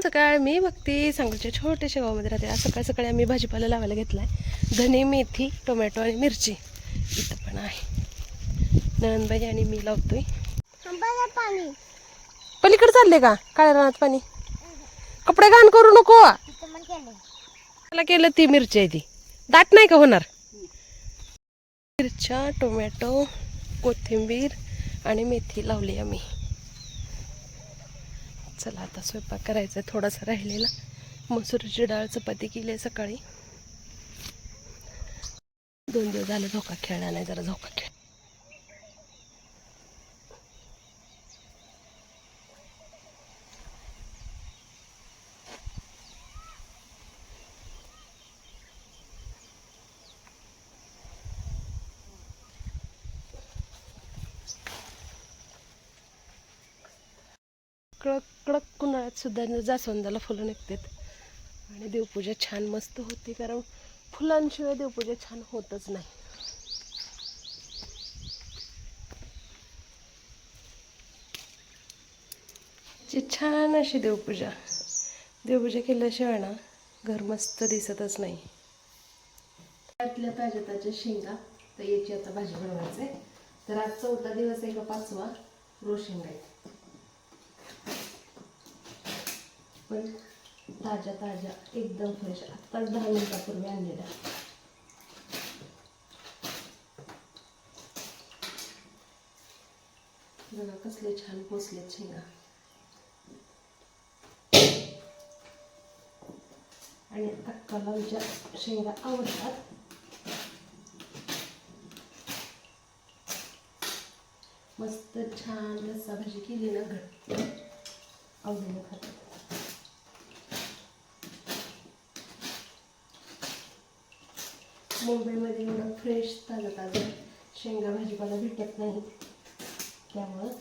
सकाळ मी भक्ती सांगलीच्या छोट्याशा गावामध्ये राहते. आज सकाळी सकाळी आम्ही भाजीपाला लावायला घेतलाय. धने, मेथी, टोमॅटो आणि मिरची इथं पण आहे. नंदबाई आणि मी लावतोय. पाणी पलीकडे चालले का काळ्या रानात पाणी? कपडे घाण करू नको. मला केलं ती मिरची आहे ती दाट नाही का होणार. मिरच्या, टोमॅटो, कोथिंबीर आणि मेथी लावली आम्ही. चला आता स्वयंपाक करायचा थोडासा राहिलेला. मसूरची डाळ चपाती केली सकाळी. 2 दिवस झाले झोका खेळला नाही, जरा झोका खेळ. कडक कडक उन्हाळ्यात सुद्धा जास्वंदाला फुलं निघतात आणि देवपूजा छान मस्त होती. कारण फुलांशिवाय देवपूजा छान होतच नाही. छान अशी देवपूजा केल्याशिवाय ना घर मस्त दिसतच नाही. त्यातल्या ताज्या ताज्या शेंगा तर याची आता भाजी बनवायची आहे. तर आज 4था दिवस आहे का 5वा रोज शेंगा आहेत. पण ताज्या ताज्या एकदम फ्रेश, आत्ताच 10 मिनिटापूर्वी आणलेल्या. बघा कसले छान पोचलेत शेंगा. आणि अक्काला आमच्या शेंगा आवडतात. मस्त छान रस्सा भाजी केली ना घट्ट आवडीने खातात. मुंबईमध्ये एवढं फ्रेश ताजं ताजं शेंगा भाजीपाला भेटत नाही, त्यामुळं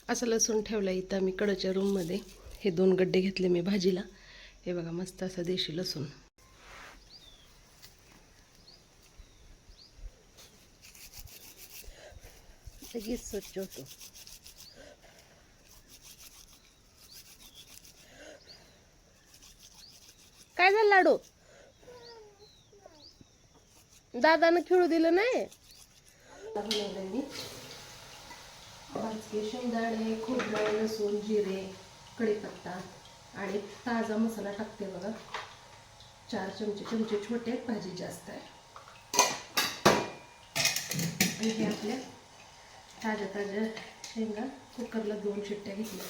असं लसूण ठेवलं इथं आम्ही कडच्या रूममध्ये. हे 2 गड्डे घेतले मी भाजीला. हे बघा मस्त असा देशी लसूण. लगेच स्वच्छ होतो. काय झालं लाडू? दादानं खेळू दिलं नाही. भाजके शेंगदाणे, खोबरं, लसूण, जिरे, कढीपत्ता आणि ताजा मसाला टाकते बघा. 4 चमचे छोटे आहेत, भाजी जास्त आहे. आणि हे आपल्या ताज्या ताज्या शेंगा कुकरला 2 शिट्ट्या घेतल्या.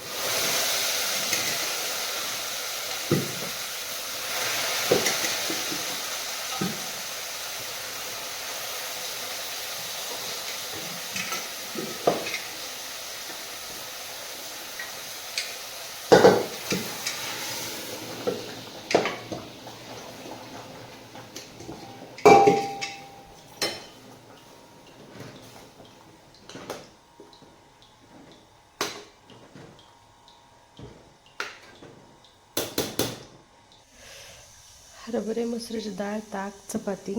हरभरे, मसूरची डाळ, ताक, चपाती,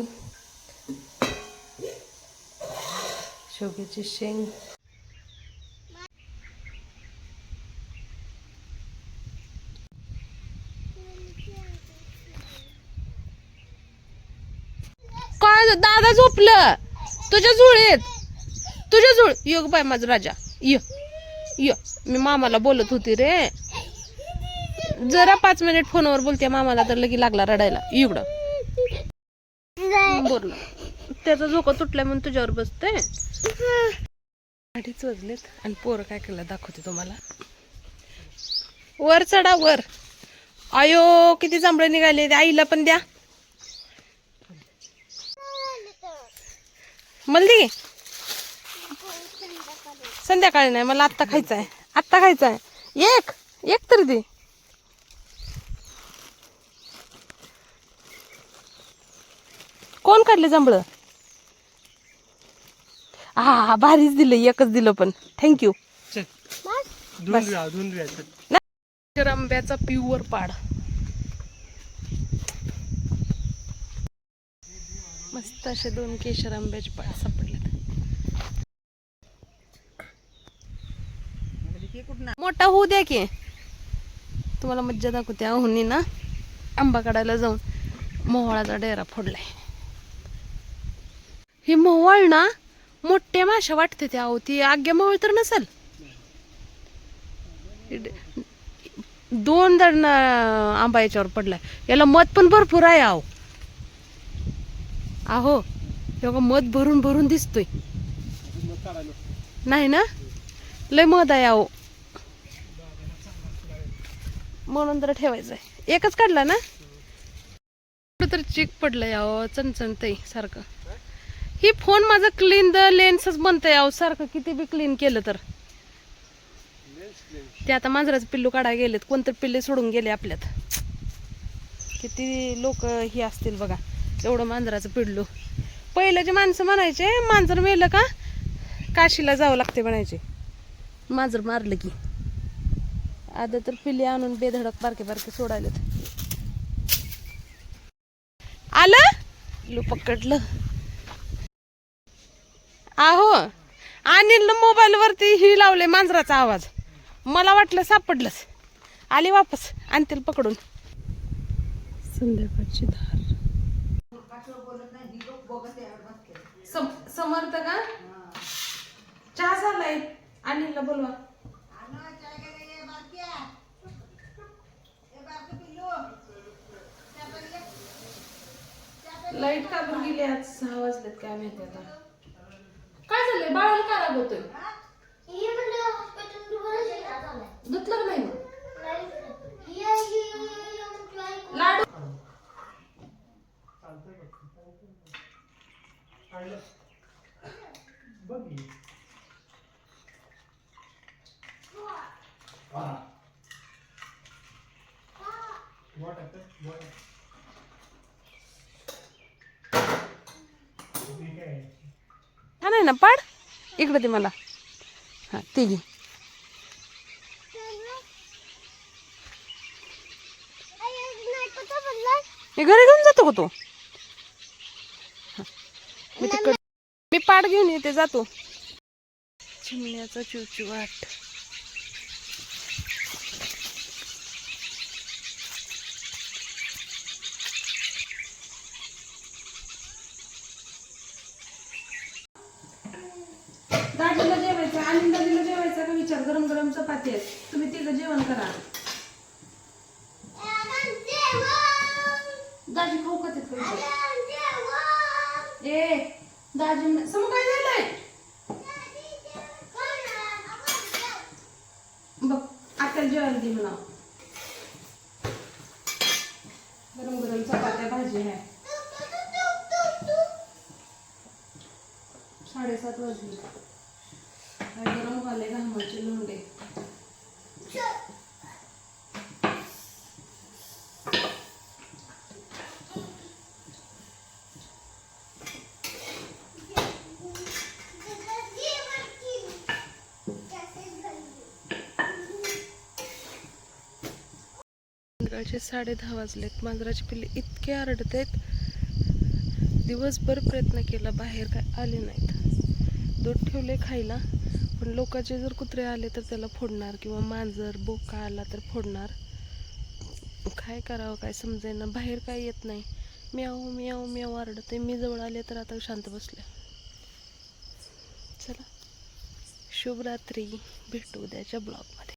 शेवग्याची शेंग. काय दादा झोपलं तुझ्या जुळीत? तुझ्या जुळ योग बाय माझा राजा. य मी मामाला बोलत होती रे. जरा 5 मिनिट फोनवर बोलते मामाला तर लगी लागला रडायला. इकडं बोललो त्याचा झोका तुटलाय म्हणून तुझ्यावर बसते. 2:30 वाजलेत आणि पोरं काय केलं दाखवते तुम्हाला. वर चढा वर. आयो किती जांभळे निघाले. आईला पण द्या. मला दे. संध्याकाळी नाही, मला आत्ता खायचं आहे. आत्ता खायचं आहे. एक तरी दे. कोण काढले जांभळं? हा भारीच दिलं. एकच दिलं पण थँक्यू. आंब्याचा प्युअर पाड. मस्त असे 2 केशर आंब्याचे पाड सापडलेत. मोठा होऊ द्या की तुम्हाला मज्जा दाखवते. अहोनी ना आंबा काढायला जाऊन मोहळाचा डेरा फोडलाय. ही मोहळ ना मोठ्या माशा वाटते त्या. अहो ती आग्या मोहळ तर नसेल. 2 जण आंबा याच्यावर पडलाय. याला मध पण भरपूर आहे. अहो हे मध भरून भरून दिसतोय. नाही ना लय मध आहे. अहो म्हणून तर ठेवायचंय. एकच काढला ना. तर चिक पडलंय. अहो चणचणतय सारखं. ही फोन माझा क्लीन द लेन्सच बनतंय. अहो सारखं किती बी क्लीन केलं तर. ते आता मांजराचं पिल्लू काढायला गेलेत. कोणतरी पिल्ले सोडून गेले आपल्यात. किती लोक ही असतील बघा. एवढं मांजराचं पिल्लू. पहिल्याचे माणसं म्हणायचे मांजर मेलं का काशीला जावं लागते म्हणायचे मांजर मारलं की. आता तर पिल्ले आणून बेधडक बारके बारके सोडायलेत. आलं पिल्लू पकडलं. आहो अनिल मोबाईल वरती ही लावले मांजराचा आवाज. मला वाटलं सापडलंच. आली वापस आणतील पकडून. संध्याकाळची धार. समर्थ का चहा झालाय. अनिलला बोलवा. लाईट का बंद गेली आज. 6 वाजलेत काय माहिती आता. काय झालंय बाळाला का रागवतोय. धुतलं का नाही लाडू. हा नाही ना पाड इकडे ते मला. हा ते घे. मी घरी घेऊन जातो का तू. मी तिकड मी पाड घेऊन येते जातो. चिमण्याचा चिवचिवाट. दाजीला जेवायचं आणि दाजीला जेवायचं का विचार. गरम गरम चपाती आहेत. तुम्ही तिघं जेवण करा. दाजी खाऊ का तिथं. ए दाजी समोर काय झालंय बघ. आत्याला जेवायला दे म्हणा. गरम गरम चपात्या भाजी आहे. 7:30 वाजले. काय गरम व्हायले घामाचे लोंढे. संध्याकाळचे 10:30 वाजलेत. मांजराचे पिल्ले इतके आरडत आहेत. दिवसभर प्रयत्न केला बाहेर काय आले नाहीत. दूध ठेवले खायला पण लोकांचे जर कुत्रे आले तर त्याला फोडणार किंवा मांजर बोका आला तर फोडणार. काय करावं काय समजेना. बाहेर काय येत नाही. म्याव म्याव म्याव आरडते. मी जवळ आले तर आता शांत बसले. चला शुभरात्री. भेटू उद्याच्या ब्लॉगमध्ये.